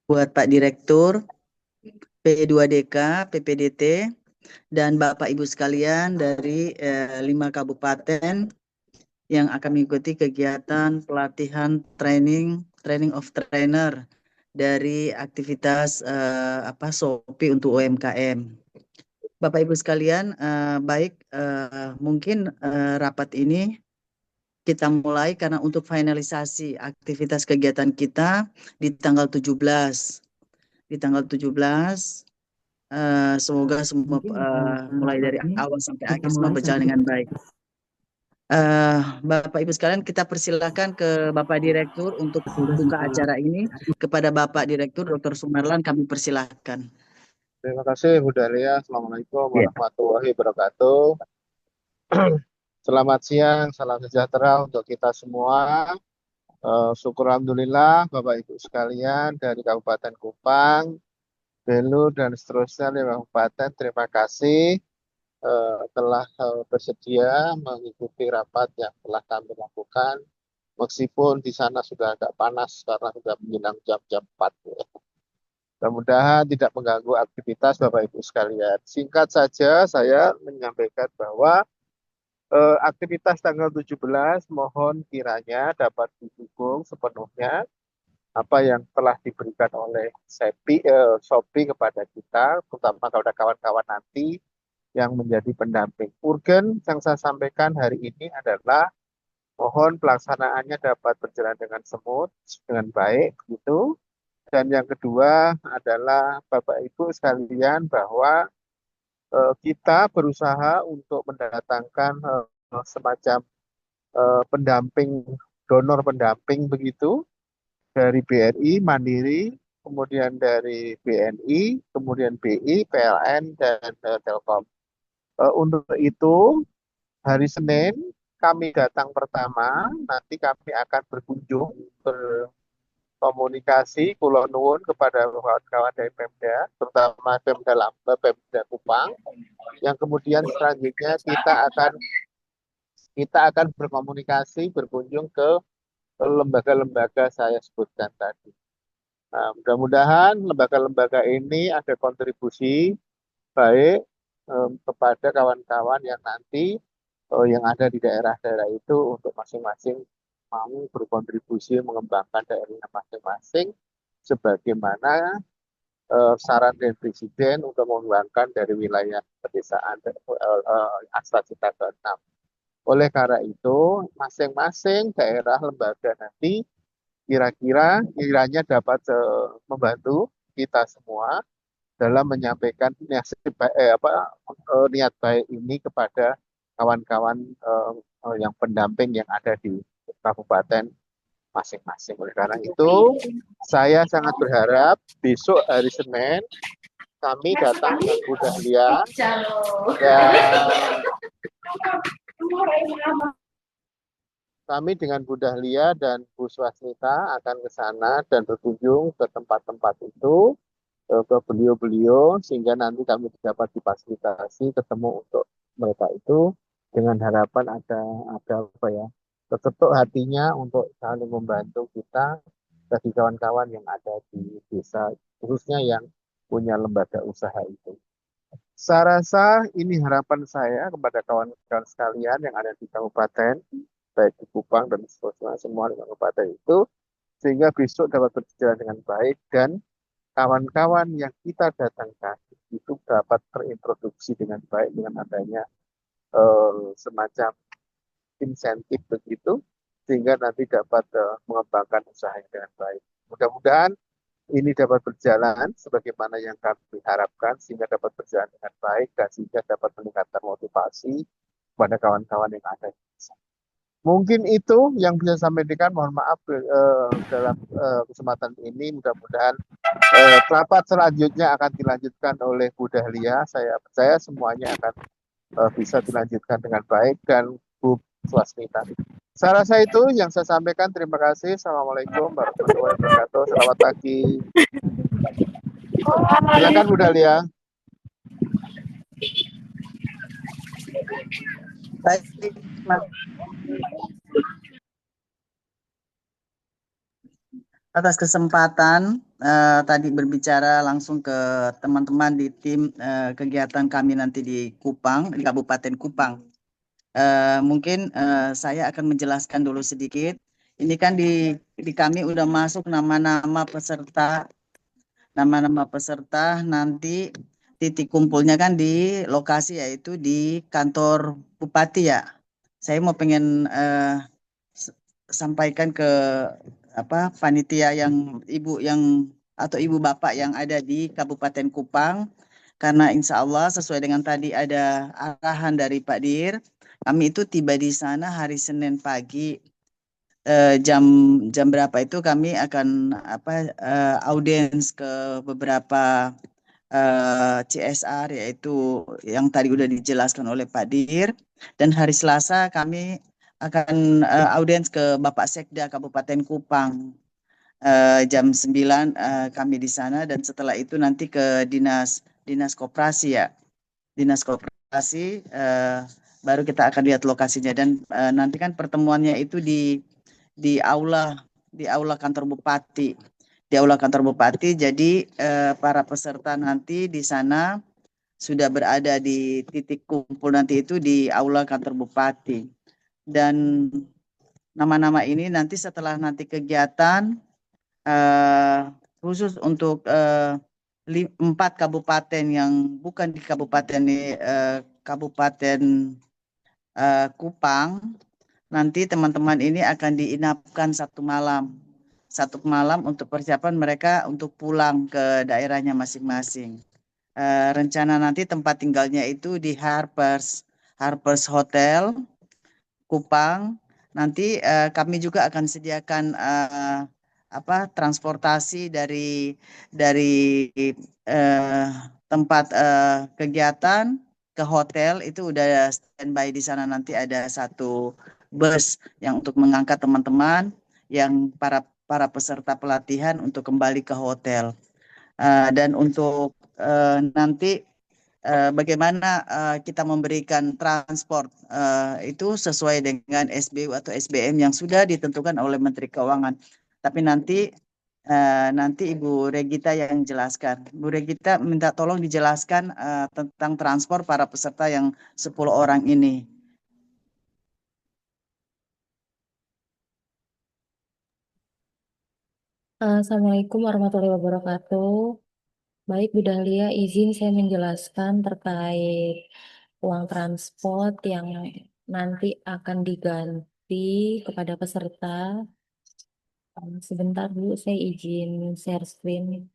buat Pak Direktur, P2DK, PPDT, dan Bapak Ibu sekalian dari 5 kabupaten yang akan mengikuti kegiatan pelatihan training of trainer dari aktivitas SOPI untuk UMKM. Bapak Ibu sekalian, mungkin rapat ini kita mulai karena untuk finalisasi aktivitas kegiatan kita di tanggal 17. Di tanggal 17, semoga semua mulai dari awal sampai akhir semua berjalan dengan baik. Bapak Ibu sekalian, kita persilakan ke Bapak Direktur untuk buka acara ini. Kepada Bapak Direktur Dr. Sumarlan kami persilahkan. Terima kasih Bu Dahlia. Assalamualaikum Ya. warahmatullahi wabarakatuh. Selamat siang, salam sejahtera untuk kita semua. Syukur Alhamdulillah Bapak Ibu sekalian dari Kabupaten Kupang, Belu, dan seterusnya di Kabupaten. Terima kasih telah bersedia mengikuti rapat yang telah kami lakukan. Meskipun di sana sudah agak panas karena sudah menjelang jam-jam 4. Mudah-mudahan tidak mengganggu aktivitas Bapak Ibu sekalian. Singkat saja saya menyampaikan bahwa aktivitas tanggal 17 mohon kiranya dapat didukung sepenuhnya apa yang telah diberikan oleh SOPI kepada kita, terutama kepada kawan-kawan nanti yang menjadi pendamping. Urgen yang saya sampaikan hari ini adalah mohon pelaksanaannya dapat berjalan dengan semut, dengan baik, gitu. Dan yang kedua adalah Bapak Ibu sekalian bahwa kita berusaha untuk mendatangkan semacam pendamping, donor pendamping begitu dari BRI, Mandiri, kemudian dari BNI, kemudian BI, PLN, dan Telkom. Untuk itu hari Senin kami datang pertama, nanti kami akan berkunjung komunikasi Kulon Nuwun kepada kawan-kawan dari Pemda, terutama Pemda Kupang, yang kemudian selanjutnya kita akan berkomunikasi berkunjung ke lembaga-lembaga saya sebutkan tadi. Nah, mudah-mudahan lembaga-lembaga ini ada kontribusi baik kepada kawan-kawan yang nanti yang ada di daerah-daerah itu untuk masing-masing mau berkontribusi mengembangkan daerahnya masing-masing sebagaimana saran dari Presiden untuk mengembangkan dari wilayah pedesaan Astra Cita ke-6. Oleh karena itu, masing-masing daerah lembaga nanti kiranya dapat membantu kita semua dalam menyampaikan niat baik ini kepada kawan-kawan yang pendamping yang ada di kabupaten masing-masing. Oleh karena itu, saya sangat berharap besok hari Senin kami datang dengan Bu Dahlia dan kami dengan Bu Dahlia dan Bu Swasmita akan ke sana dan berkunjung ke tempat-tempat itu, ke beliau-beliau, sehingga nanti kami dapat difasilitasi ketemu untuk mereka itu dengan harapan ada apa ya, terketuk hatinya untuk saling membantu kita bagi kawan-kawan yang ada di desa, khususnya yang punya lembaga usaha itu. Saya rasa ini harapan saya kepada kawan-kawan sekalian yang ada di kabupaten, baik di Kupang dan seterusnya semua di kabupaten itu, sehingga besok dapat berjalan dengan baik dan kawan-kawan yang kita datangkan itu dapat terintroduksi dengan baik dengan adanya semacam insentif begitu, sehingga nanti dapat mengembangkan usahanya dengan baik. Mudah-mudahan ini dapat berjalan sebagaimana yang kami harapkan, sehingga dapat berjalan dengan baik dan sehingga dapat meningkatkan motivasi kepada kawan-kawan yang ada di desa. Mungkin itu yang bisa saya sampaikan. Mohon maaf dalam kesempatan ini. Mudah-mudahan rapat selanjutnya akan dilanjutkan oleh Bu Dahlia. Saya percaya semuanya akan bisa dilanjutkan dengan baik dan Bu Swasmita. Saya rasa itu yang saya sampaikan. Terima kasih. Assalamualaikum warahmatullahi wabarakatuh. Selamat pagi. Silakan Bu Dahlia. Baik, atas kesempatan tadi berbicara langsung ke teman-teman di tim kegiatan kami nanti di Kupang, di Kabupaten Kupang. Mungkin saya akan menjelaskan dulu sedikit. Ini kan di kami udah masuk nama-nama peserta nanti titik kumpulnya kan di lokasi yaitu di kantor Bupati ya. Saya mau pengen sampaikan ke apa panitia yang ibu yang atau ibu bapak yang ada di Kabupaten Kupang karena insya Allah sesuai dengan tadi ada arahan dari Pak Dir, kami itu tiba di sana hari Senin pagi. Jam jam berapa itu kami akan apa audiens ke beberapa CSR yaitu yang tadi udah dijelaskan oleh Pak Dir, dan hari Selasa kami akan audiens ke Bapak Sekda Kabupaten Kupang. Jam 9 kami di sana, dan setelah itu nanti ke dinas dinas koperasi ya. Dinas koperasi baru kita akan lihat lokasinya, dan nanti kan pertemuannya itu di aula kantor bupati. Di aula kantor bupati. Jadi para peserta nanti di sana sudah berada di titik kumpul nanti itu di aula kantor bupati. Dan nama-nama ini nanti setelah nanti kegiatan eh, khusus untuk 4 kabupaten yang bukan di Kabupaten Kupang, nanti teman-teman ini akan diinapkan 1 malam. 1 malam untuk persiapan mereka untuk pulang ke daerahnya masing-masing. Rencana nanti tempat tinggalnya itu di Harpers Hotel Kupang. Nanti kami juga akan sediakan apa transportasi dari eh, tempat kegiatan ke hotel itu udah standby di sana. Nanti ada 1 bus yang untuk mengangkat teman-teman yang para peserta pelatihan untuk kembali ke hotel. Dan untuk nanti bagaimana kita memberikan transport itu sesuai dengan SBU atau SBM yang sudah ditentukan oleh Menteri Keuangan. Tapi nanti Ibu Regita yang jelaskan. Bu Regita minta tolong dijelaskan tentang transport para peserta yang 10 orang ini. Assalamualaikum warahmatullahi wabarakatuh. Baik, Bu Dahlia, izin saya menjelaskan terkait uang transport yang nanti akan diganti kepada peserta. Sebentar dulu, saya izin share screen.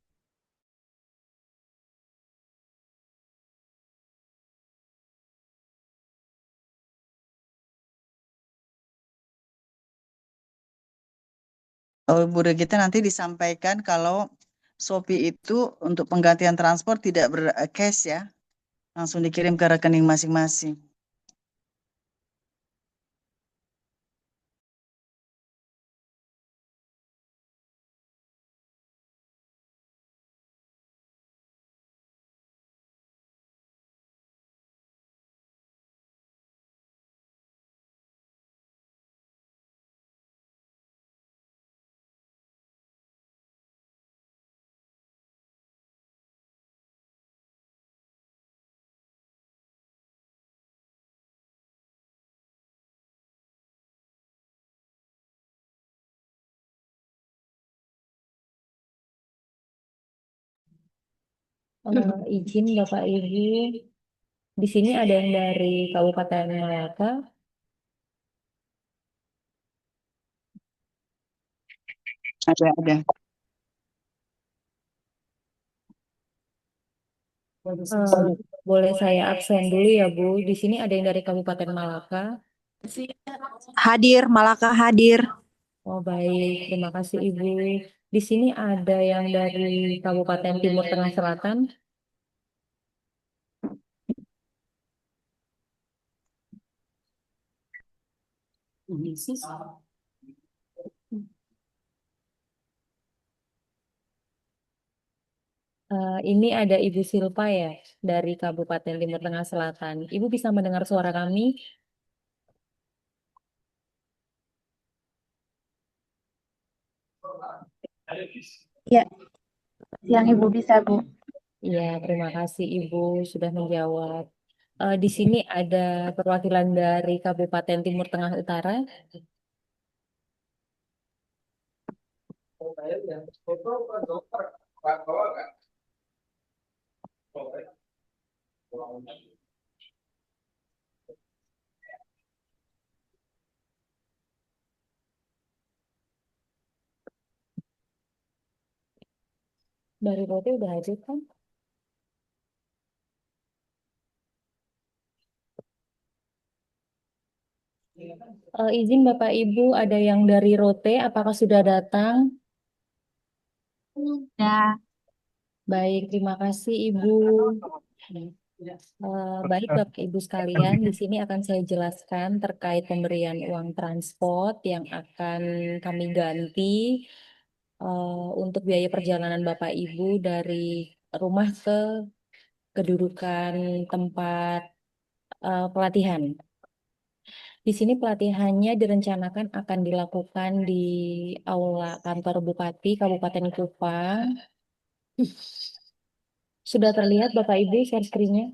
Oh, Bu Regita nanti disampaikan kalau Shopee itu untuk penggantian transport tidak ber-cash ya, langsung dikirim ke rekening masing-masing. Izin Bapak Ibu, di sini ada yang dari Kabupaten Malaka. Ada. Boleh saya absen dulu ya Bu. Di sini ada yang dari Kabupaten Malaka. Hadir, Malaka hadir. Oh baik, terima kasih Ibu. Di sini ada yang dari Kabupaten Timur Tengah Selatan. Ini ada Ibu Silpa ya, dari Kabupaten Timur Tengah Selatan. Ibu bisa mendengar suara kami? Ya, siang Ibu bisa, Bu. Iya, terima kasih Ibu sudah menjawab. Di sini ada perwakilan dari Kabupaten Timur Tengah Utara. Dari Rote udah hadir kan? Izin Bapak Ibu, ada yang dari Rote, apakah sudah datang? Ya. Baik, terima kasih Ibu. Baik Bapak Ibu sekalian, di sini akan saya jelaskan terkait pemberian uang transport yang akan kami ganti untuk biaya perjalanan Bapak Ibu dari rumah ke kedudukan tempat pelatihan. Di sini pelatihannya direncanakan akan dilakukan di Aula Kantor Bupati Kabupaten Kupang. Sudah terlihat Bapak Ibu share screen-nya?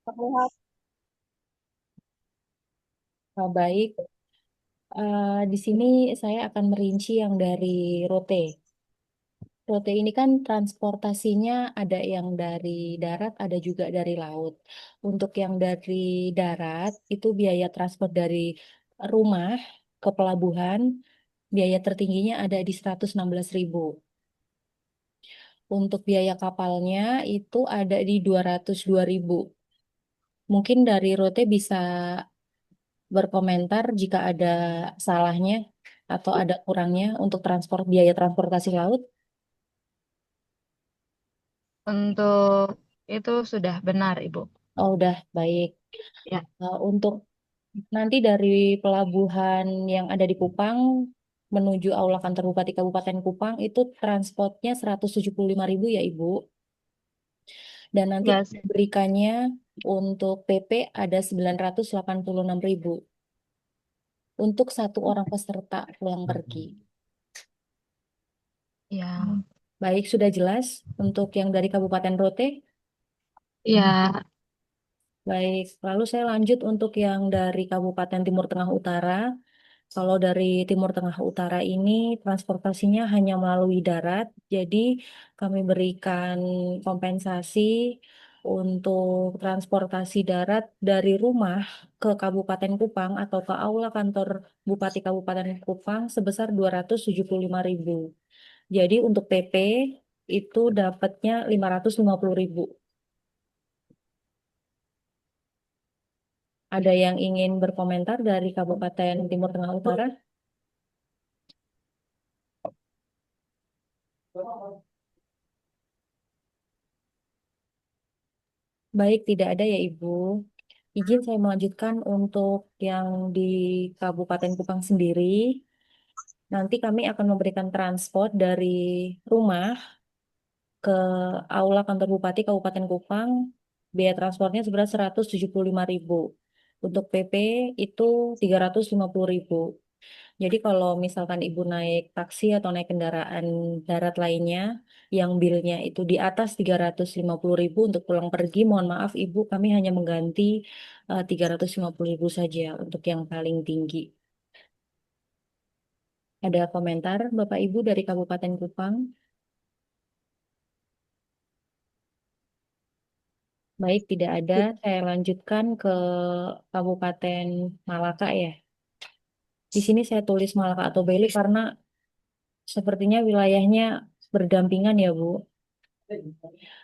Terlihat. Baik, di sini saya akan merinci yang dari Rote. Rote ini kan transportasinya ada yang dari darat, ada juga dari laut. Untuk yang dari darat, itu biaya transport dari rumah ke pelabuhan, biaya tertingginya ada di 116.000. Untuk biaya kapalnya itu ada di 202.000. Mungkin dari Rote bisa berkomentar jika ada salahnya atau ada kurangnya untuk biaya transportasi laut. Untuk itu sudah benar, Ibu. Oh, udah baik. Ya. Untuk nanti dari pelabuhan yang ada di Kupang menuju Aula Kantor Bupati Kabupaten Kupang itu transportnya 175.000 ya Ibu. Dan nanti Ya, sih. berikannya untuk PP ada 986.000 untuk satu orang peserta pulang pergi. Ya. Baik, sudah jelas untuk yang dari Kabupaten Rote. Ya. Baik, lalu saya lanjut untuk yang dari Kabupaten Timur Tengah Utara. Kalau dari Timur Tengah Utara ini transportasinya hanya melalui darat, jadi kami berikan kompensasi untuk transportasi darat dari rumah ke Kabupaten Kupang atau ke Aula Kantor Bupati Kabupaten Kupang sebesar 275.000. Jadi untuk PP itu dapatnya 550.000. Ada yang ingin berkomentar dari Kabupaten Timur Tengah Utara? Baik, tidak ada ya Ibu. Izin saya melanjutkan untuk yang di Kabupaten Kupang sendiri. Nanti kami akan memberikan transport dari rumah ke Aula Kantor Bupati Kabupaten Kupang. Biaya transportnya sebenarnya 175.000. Untuk PP itu 350.000. Jadi kalau misalkan Ibu naik taksi atau naik kendaraan darat lainnya yang bilnya itu di atas 350.000 untuk pulang pergi, mohon maaf Ibu, kami hanya mengganti 350.000 saja untuk yang paling tinggi. Ada komentar Bapak Ibu dari Kabupaten Kupang? Baik, tidak ada. Saya lanjutkan ke Kabupaten Malaka ya. Di sini saya tulis Malaka atau Belu karena sepertinya wilayahnya berdampingan ya Bu.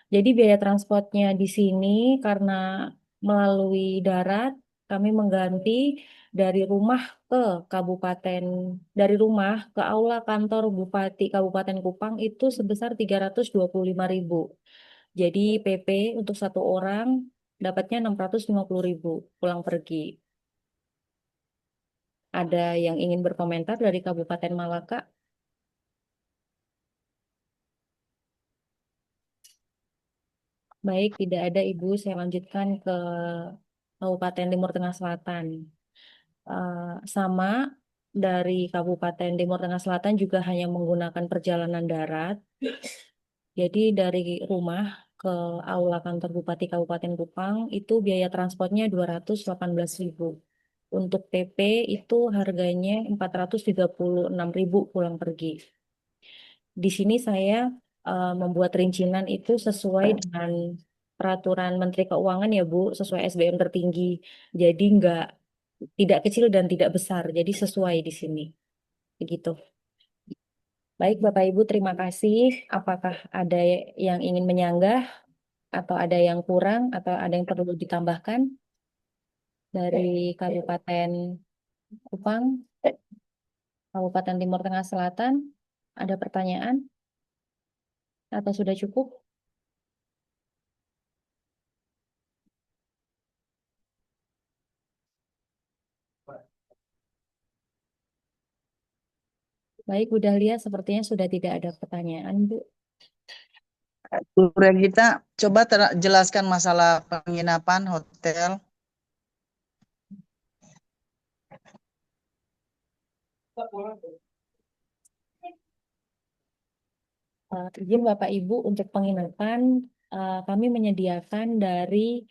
Jadi biaya transportnya di sini karena melalui darat kami mengganti dari rumah ke kabupaten dari rumah ke aula kantor Bupati Kabupaten Kupang itu sebesar 325.000. Jadi PP untuk satu orang dapatnya 650.000 pulang pergi. Ada yang ingin berkomentar dari Kabupaten Malaka? Baik, tidak ada Ibu. Saya lanjutkan ke Kabupaten Timur Tengah Selatan. Sama dari Kabupaten Timur Tengah Selatan juga hanya menggunakan perjalanan darat. Jadi dari rumah ke Aula Kantor Bupati Kabupaten Kupang itu biaya transportnya 218.000. Untuk PP itu harganya 436.000 pulang pergi. Di sini saya membuat rincian itu sesuai dengan peraturan Menteri Keuangan ya Bu, sesuai SBM tertinggi. Jadi tidak kecil dan tidak besar, jadi sesuai di sini. Begitu. Baik Bapak Ibu, terima kasih. Apakah ada yang ingin menyanggah atau ada yang kurang atau ada yang perlu ditambahkan dari Kabupaten Kupang, Kabupaten Timur Tengah Selatan? Ada pertanyaan atau sudah cukup? Baik, Bu Dahlia, sepertinya sudah tidak ada pertanyaan, Bu. Bu Regita, coba jelaskan masalah penginapan hotel. Izin Bapak Ibu untuk penginapan, kami menyediakan dari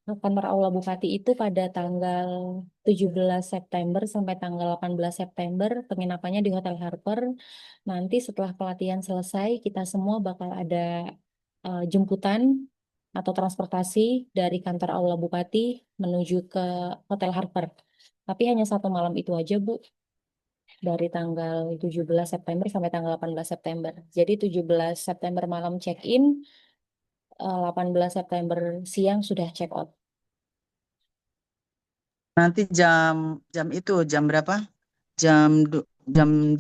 kantor Aula Bupati itu pada tanggal 17 September sampai tanggal 18 September penginapannya di Hotel Harper. Nanti setelah pelatihan selesai, kita semua bakal ada jemputan atau transportasi dari kantor Aula Bupati menuju ke Hotel Harper. Tapi hanya 1 malam itu aja, Bu. Dari tanggal 17 September sampai tanggal 18 September. Jadi 17 September malam check-in, 18 September siang sudah check-out. Nanti jam berapa? Jam 2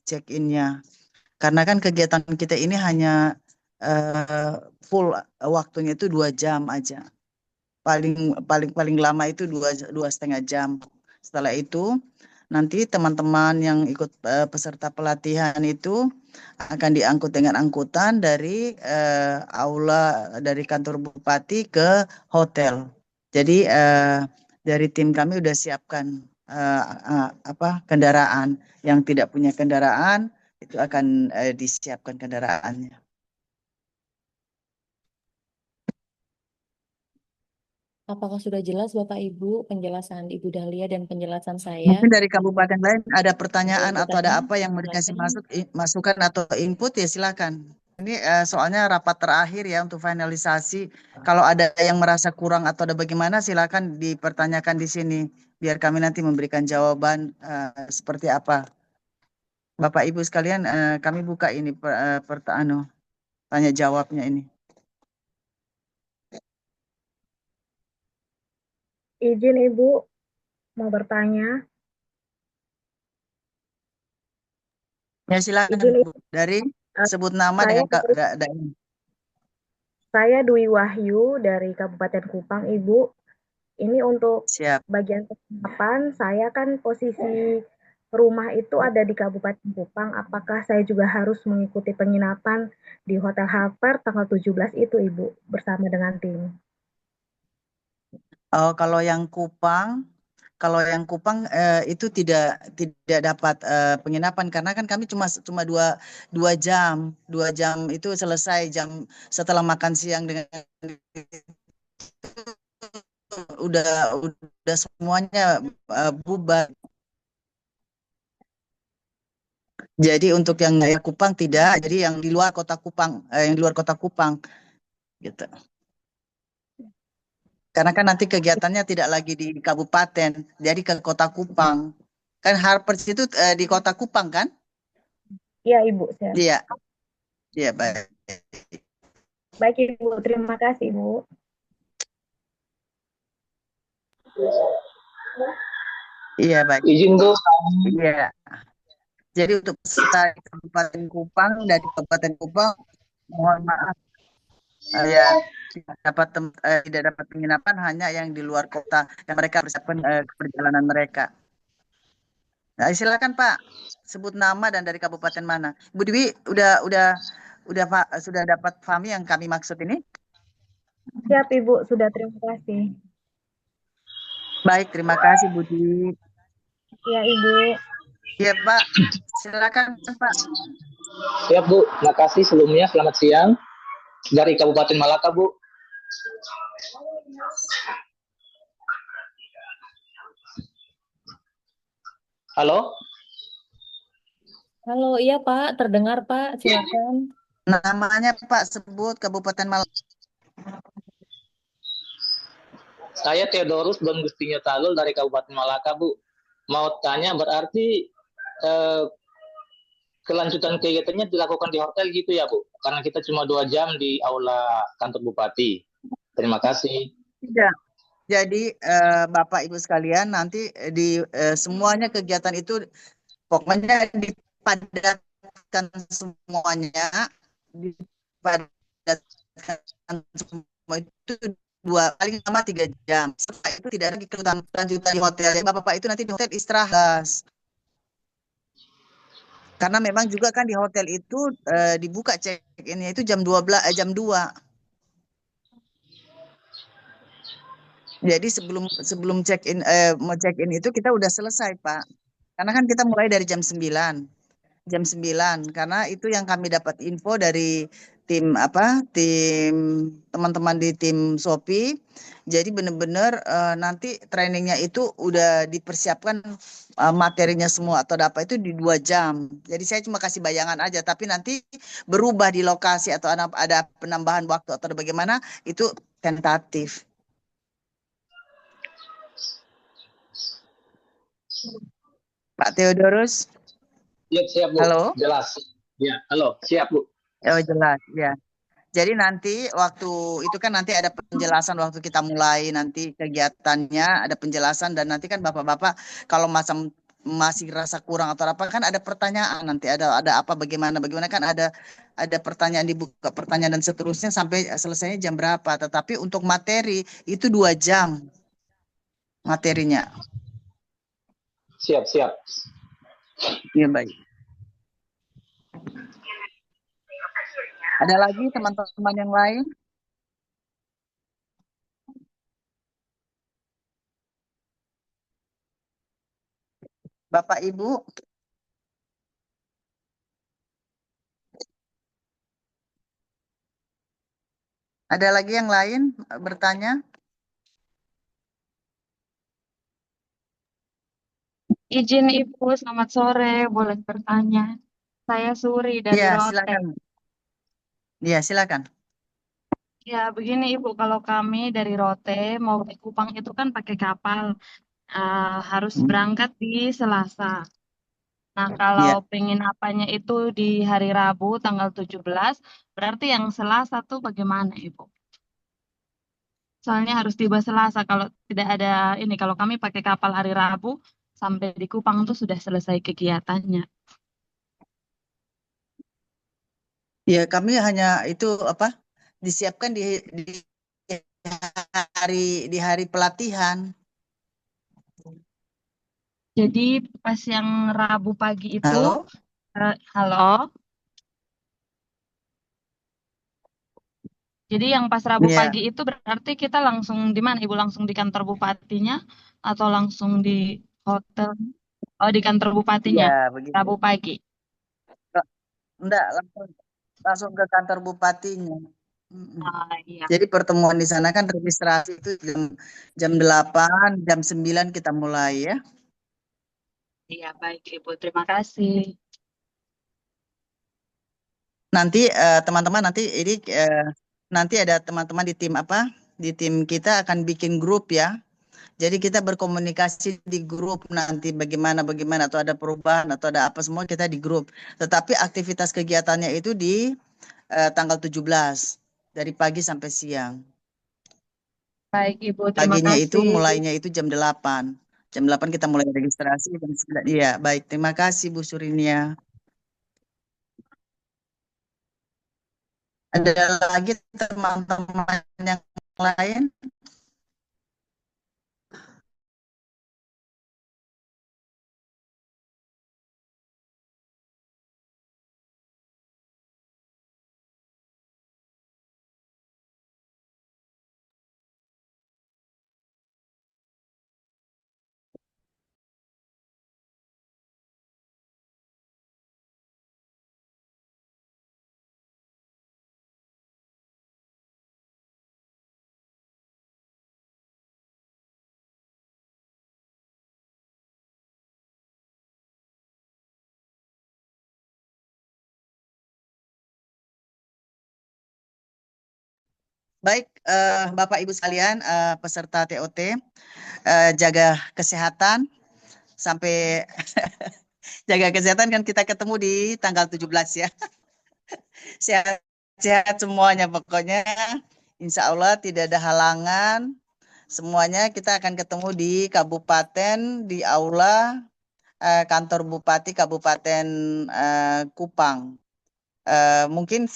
check-innya. Karena kan kegiatan kita ini hanya full waktunya itu 2 jam aja. Paling lama itu 2,5 jam. Setelah itu nanti teman-teman yang ikut peserta pelatihan itu akan diangkut dengan angkutan dari aula dari kantor bupati ke hotel. Jadi dari tim kami udah siapkan kendaraan. Yang tidak punya kendaraan itu akan disiapkan kendaraannya. Apakah sudah jelas Bapak Ibu penjelasan Ibu Dahlia dan penjelasan saya? Mungkin dari kabupaten lain ada pertanyaan atau ada Bertanya, apa yang mau dikasih silakan. masukan atau input ya silakan. Ini soalnya rapat terakhir ya untuk finalisasi. Kalau ada yang merasa kurang atau ada bagaimana silakan dipertanyakan di sini biar kami nanti memberikan jawaban seperti apa. Bapak Ibu sekalian, kami buka ini tanya jawabnya ini. Izin Ibu mau bertanya. Ya silakan Izin Bu. Dari eh, sebut nama saya dengan saya Dwi Wahyu dari Kabupaten Kupang, Ibu. Ini untuk siap. bagian penginapan, saya kan posisi rumah itu ada di Kabupaten Kupang. Apakah saya juga harus mengikuti penginapan di Hotel Harper tanggal 17 itu, Ibu, bersama dengan tim? Oh, kalau yang Kupang itu tidak dapat penginapan karena kan kami cuma 2 jam itu selesai jam setelah makan siang dengan udah semuanya bubar. Jadi untuk yang Kupang tidak, jadi yang di luar kota Kupang, gitu. Karena kan nanti kegiatannya tidak lagi di kabupaten, jadi ke kota Kupang. Kan Harpers itu di kota Kupang kan? Iya, Ibu. Iya, iya baik. Baik, Ibu. Terima kasih, Ibu. Iya baik. Izin tuh. Iya. Jadi untuk peserta Kabupaten Kupang dari Kabupaten Kupang, mohon maaf ya tidak dapat penginapan hanya yang di luar kota yang mereka persiapkan perjalanan mereka. Nah, silakan Pak, sebut nama dan dari kabupaten mana. Bu Dwi Pak sudah dapat pahami yang kami maksud ini? Siap, Ibu. Sudah, terima kasih. Baik, terima kasih Budi. Ya, Ibu. Ya Pak, silakan Pak. Siap Bu, makasih sebelumnya. Selamat siang dari Kabupaten Malaka Bu. Halo, Halo, iya Pak, terdengar Pak, silakan. Namanya Pak sebut Kabupaten Malang. saya Theodorus Don Gustinio Talul dari Kabupaten Malaka Bu. Mau tanya berarti eh, kelanjutan kegiatannya dilakukan di hotel gitu ya Bu? Karena kita cuma 2 jam di aula kantor Bupati. Terima kasih. Tidak. Jadi Bapak Ibu sekalian nanti semuanya kegiatan itu pokoknya dipadatkan semuanya, dipadatkan semua itu paling lama 3 jam. Setelah itu tidak ada kelanjutan di hotel. Jadi Bapak itu nanti di hotel istirahat. Karena memang juga kan di hotel itu dibuka check-in-nya itu jam 12 jam 2. Jadi sebelum mau check-in itu kita udah selesai, Pak. Karena kan kita mulai dari jam 9. Jam 9 karena itu yang kami dapat info dari tim teman-teman di tim Shopee. Jadi benar-benar nanti trainingnya itu udah dipersiapkan materinya semua atau apa itu di 2 jam. Jadi saya cuma kasih bayangan aja, tapi nanti berubah di lokasi atau ada penambahan waktu atau bagaimana itu tentatif. Pak Theodorus, Siap Bu, halo? jelas. Ya, halo, siap Bu. Oh jelas, ya. Jadi nanti waktu itu kan nanti ada penjelasan waktu kita mulai nanti kegiatannya, ada penjelasan dan nanti kan bapak-bapak kalau masih rasa kurang atau apa kan ada pertanyaan nanti ada apa bagaimana kan ada pertanyaan dibuka pertanyaan dan seterusnya sampai selesainya jam berapa. Tetapi untuk materi itu 2 jam materinya. Siap. Ya baik. Ada lagi teman-teman yang lain? Bapak Ibu? Ada lagi yang lain bertanya? Izin Ibu, selamat sore. Boleh bertanya? Saya Suri dari Ya, Rote. silakan. Ya, silakan. Ya, begini Ibu, kalau kami dari Rote mau ke Kupang itu kan pakai kapal. Harus berangkat di Selasa. Nah, kalau Ya. penginapannya itu di hari Rabu tanggal 17, berarti yang Selasa tuh bagaimana Ibu? Soalnya harus tiba Selasa. Kalau tidak ada ini, kalau kami pakai kapal hari Rabu sampai di Kupang tuh sudah selesai kegiatannya. Ya, kami hanya itu apa disiapkan di di hari pelatihan. Jadi pas yang Rabu pagi itu, Halo? halo. Jadi yang pas Rabu Ya, pagi itu berarti kita langsung di mana Ibu? Langsung di kantor bupatinya atau langsung di hotel? Oh, di kantor bupatinya. ya begitu. Rabu pagi. Enggak, langsung langsung ke kantor bupatinya. Mm-mm. Ah, iya. Jadi pertemuan di sana kan registrasi itu jam 8, jam 9 kita mulai ya. Iya, baik Ibu. Terima kasih. Nanti teman-teman nanti ada teman-teman di tim apa? Di tim kita akan bikin grup ya. Jadi kita berkomunikasi di grup nanti bagaimana atau ada perubahan atau ada apa semua kita di grup. Tetapi aktivitas kegiatannya itu di tanggal 17 dari pagi sampai siang. Baik Ibu, terima Paginya itu kasih. mulainya itu jam 8. Jam 8 kita mulai registrasi jam 9. Iya, baik. Terima kasih Bu Surinia. Ada lagi teman-teman yang lain? Baik, Bapak Ibu sekalian, peserta TOT, jaga kesehatan sampai jaga kesehatan kan kita ketemu di tanggal 17 ya. Sehat-sehat semuanya pokoknya. Insya Allah tidak ada halangan. Semuanya kita akan ketemu di kabupaten, di aula kantor Bupati Kabupaten Kupang. Mungkin